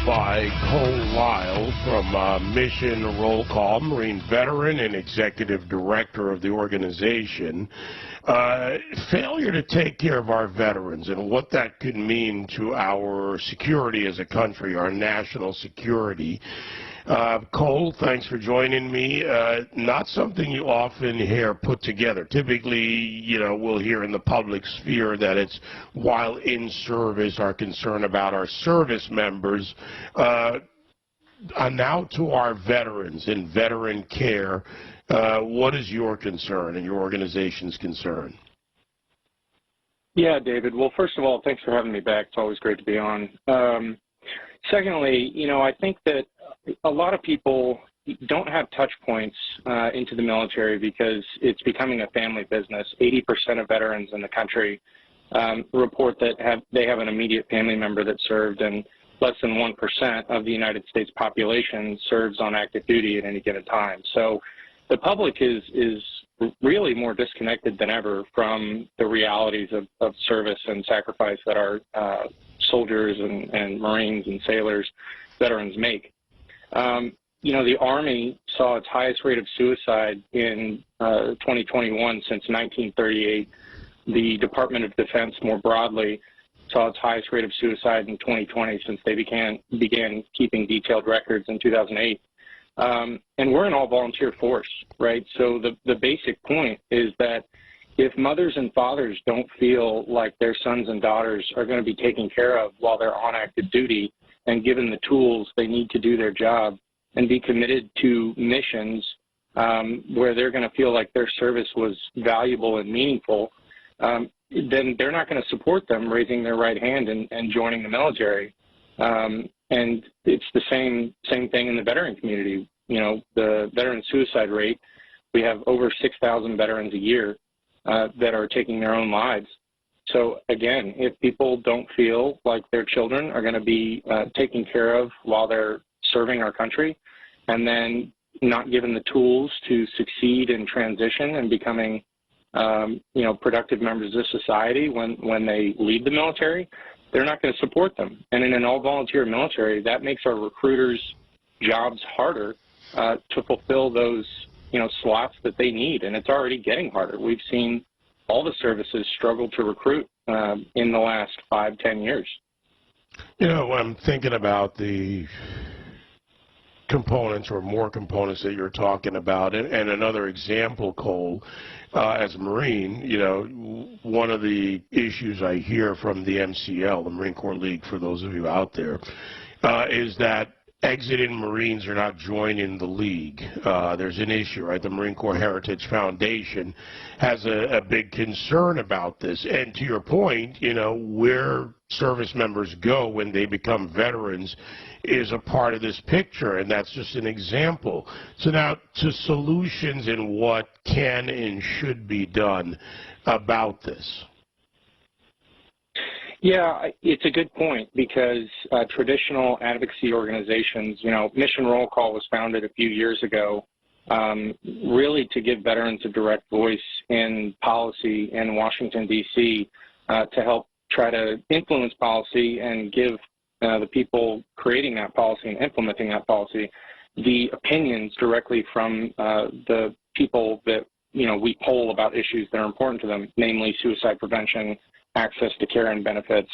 by Lyle from Mission Roll Call, Marine veteran and executive director of the organization. Failure to take care of our veterans and what that could mean to our security as a country, our national security. Cole, thanks for joining me. Not something you often hear put together. Typically, we'll hear in the public sphere that it's while in service, our concern about our service members. Now to our veterans and veteran care, what is your concern and your organization's concern? Yeah, David. Well, first of all, thanks for having me back. It's always great to be on. Secondly, I think that a lot of people don't have touch points into the military because it's becoming a family business. 80% of veterans in the country report that they have an immediate family member that served, and less than 1% of the United States population serves on active duty at any given time. So the public is really more disconnected than ever from the realities of service and sacrifice that our soldiers and Marines and sailors, veterans make. The Army saw its highest rate of suicide in 2021 since 1938. The Department of Defense more broadly saw its highest rate of suicide in 2020 since they began keeping detailed records in 2008. And we're an all-volunteer force, right? So the basic point is that if mothers and fathers don't feel like their sons and daughters are going to be taken care of while they're on active duty and given the tools they need to do their job and be committed to missions where they're going to feel like their service was valuable and meaningful, then they're not going to support them raising their right hand and joining the military. And it's the same thing in the veteran community. The veteran suicide rate, we have over 6,000 veterans a year that are taking their own lives. So again, if people don't feel like their children are going to be taken care of while they're serving our country, and then not given the tools to succeed in transition and becoming productive members of society when they leave the military, they're not going to support them. And in an all-volunteer military, that makes our recruiters' jobs harder to fulfill those slots that they need, and it's already getting harder. We've seen all the services struggle to recruit in the last 5-10 years. I'm thinking about the components or more components that you're talking about, and another example, Cole, as a Marine, one of the issues I hear from the MCL, the Marine Corps League, for those of you out there, is that exiting Marines are not joining the league. There's an issue, right? The Marine Corps Heritage Foundation has a big concern about this. And to your point, where service members go when they become veterans is a part of this picture, and that's just an example. So now to solutions and what can and should be done about this. Yeah, it's a good point because traditional advocacy organizations, Mission Roll Call was founded a few years ago really to give veterans a direct voice in policy in Washington, D.C. To help try to influence policy and give the people creating that policy and implementing that policy the opinions directly from the people that, we poll about issues that are important to them, namely suicide prevention, access to care and benefits,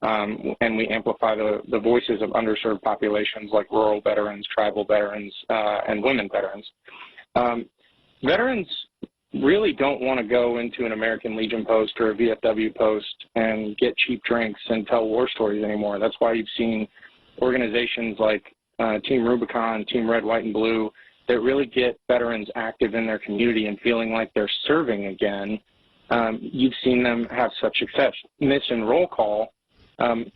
and we amplify the voices of underserved populations like rural veterans, tribal veterans, and women veterans. Veterans really don't want to go into an American Legion post or a VFW post and get cheap drinks and tell war stories anymore. That's why you've seen organizations like Team Rubicon, Team Red, White, and Blue that really get veterans active in their community and feeling like they're serving again. You've seen them have such success. Mission Roll Call,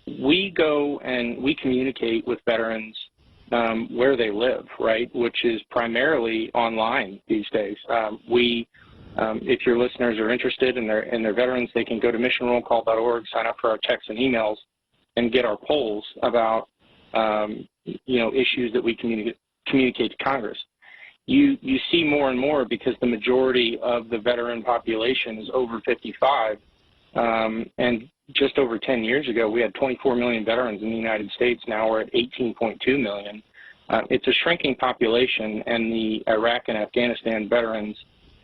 we go and we communicate with veterans where they live, right, which is primarily online these days. If your listeners are interested and they're veterans, they can go to missionrollcall.org, sign up for our texts and emails, and get our polls about issues that we communicate to Congress. You see more and more because the majority of the veteran population is over 55, and just over 10 years ago, we had 24 million veterans in the United States. Now we're at 18.2 million. It's a shrinking population, and the Iraq and Afghanistan veterans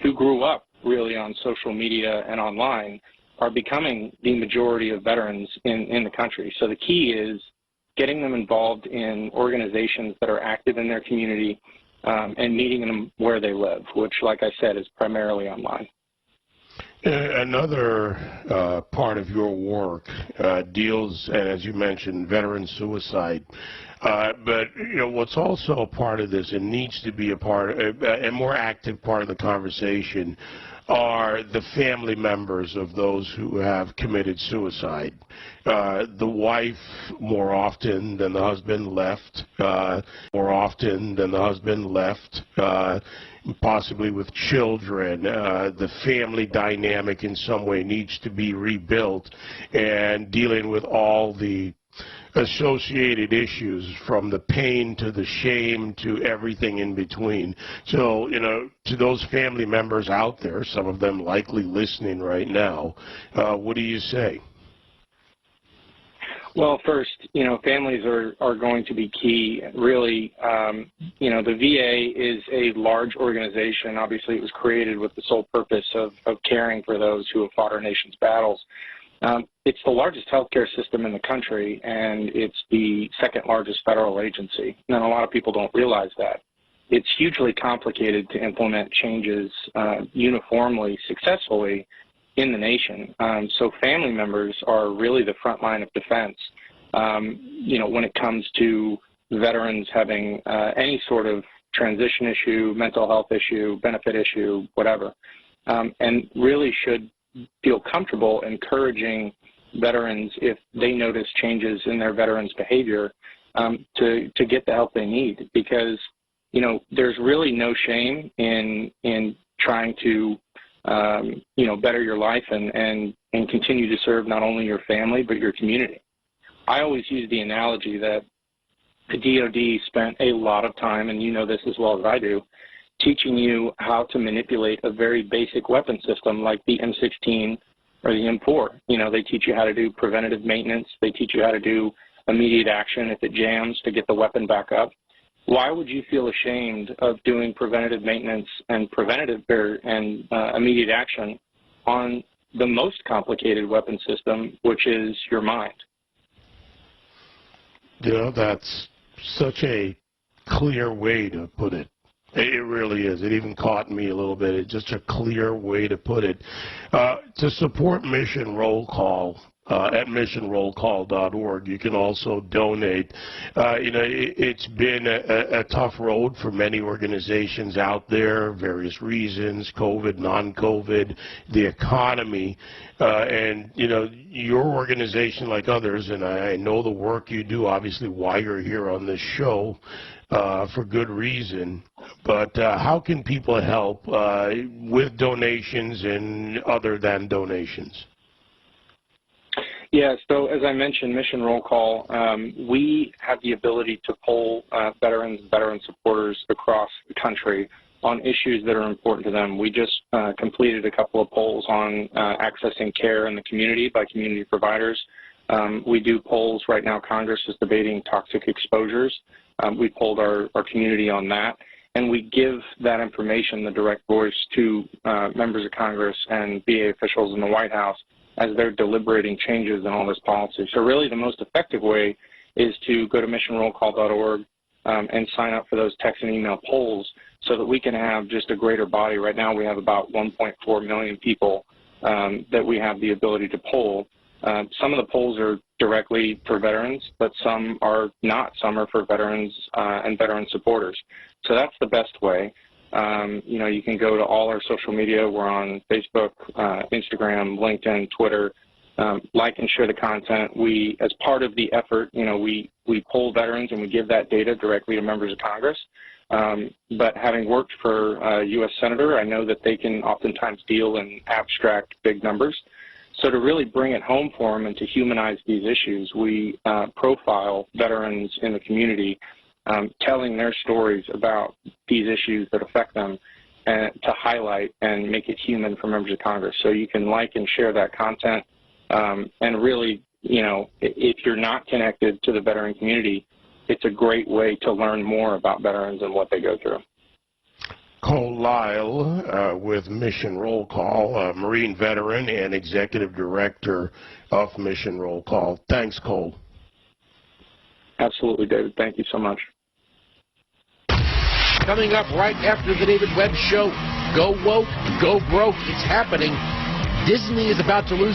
who grew up really on social media and online are becoming the majority of veterans in the country. So the key is getting them involved in organizations that are active in their community and meeting them where they live, which, like I said, is primarily online. Another part of your work deals, and as you mentioned, veteran suicide. But what's also a part of this and needs to be a more active part of the conversation are the family members of those who have committed suicide. The wife, more often than the husband, left. Possibly with children. The family dynamic in some way needs to be rebuilt, and dealing with all the associated issues, from the pain to the shame to everything in between. So, to those family members out there, some of them likely listening right now, what do you say? Well, first, families are going to be key. Really, the VA is a large organization. Obviously, it was created with the sole purpose of caring for those who have fought our nation's battles. It's the largest healthcare system in the country, and it's the second largest federal agency. And a lot of people don't realize that. It's hugely complicated to implement changes uniformly, successfully in the nation. So family members are really the front line of defense, when it comes to veterans having any sort of transition issue, mental health issue, benefit issue, whatever, and really should feel comfortable encouraging veterans, if they notice changes in their veterans' behavior, to get the help they need, because there's really no shame in trying to better your life and continue to serve not only your family but your community. I always use the analogy that the DoD spent a lot of time, and you know this as well as I do, teaching you how to manipulate a very basic weapon system like the M16 or the M4. They teach you how to do preventative maintenance. They teach you how to do immediate action if it jams to get the weapon back up. Why would you feel ashamed of doing preventative maintenance and immediate action on the most complicated weapon system, which is your mind? That's such a clear way to put it. It really is. It even caught me a little bit. It's just a clear way to put it. To support Mission Roll Call, at missionrollcall.org, you can also donate. It's been a tough road for many organizations out there, various reasons, COVID, non-COVID, the economy, and your organization, like others, and I know the work you do, obviously why you're here on this show, for good reason. But how can people help with donations and other than donations? Yeah, so as I mentioned, Mission Roll Call, we have the ability to poll veterans and veteran supporters across the country on issues that are important to them. We just completed a couple of polls on accessing care in the community by community providers. We do polls right now. Congress is debating toxic exposures. We polled our community on that, and we give that information, the direct voice, to members of Congress and VA officials in the White House as they're deliberating changes in all this policy. So really the most effective way is to go to missionrollcall.org and sign up for those text and email polls so that we can have just a greater body. Right now we have about 1.4 million people that we have the ability to poll. Some of the polls are directly for veterans, but some are not. Some are for veterans and veteran supporters. So that's the best way. You can go to all our social media. We're on Facebook, Instagram, LinkedIn, Twitter. Like and share the content. We, as part of the effort, we poll veterans and we give that data directly to members of Congress. But having worked for a U.S. Senator, I know that they can oftentimes deal in abstract big numbers. So to really bring it home for them and to humanize these issues, we profile veterans in the community, telling their stories about these issues that affect them, and to highlight and make it human for members of Congress. So you can like and share that content And really, if you're not connected to the veteran community, it's a great way to learn more about veterans and what they go through. Cole Lyle with Mission Roll Call, a Marine veteran and Executive Director of Mission Roll Call. Thanks, Cole. Absolutely, David. Thank you so much. Coming up right after the David Webb Show, go woke, go broke. It's happening. Disney is about to lose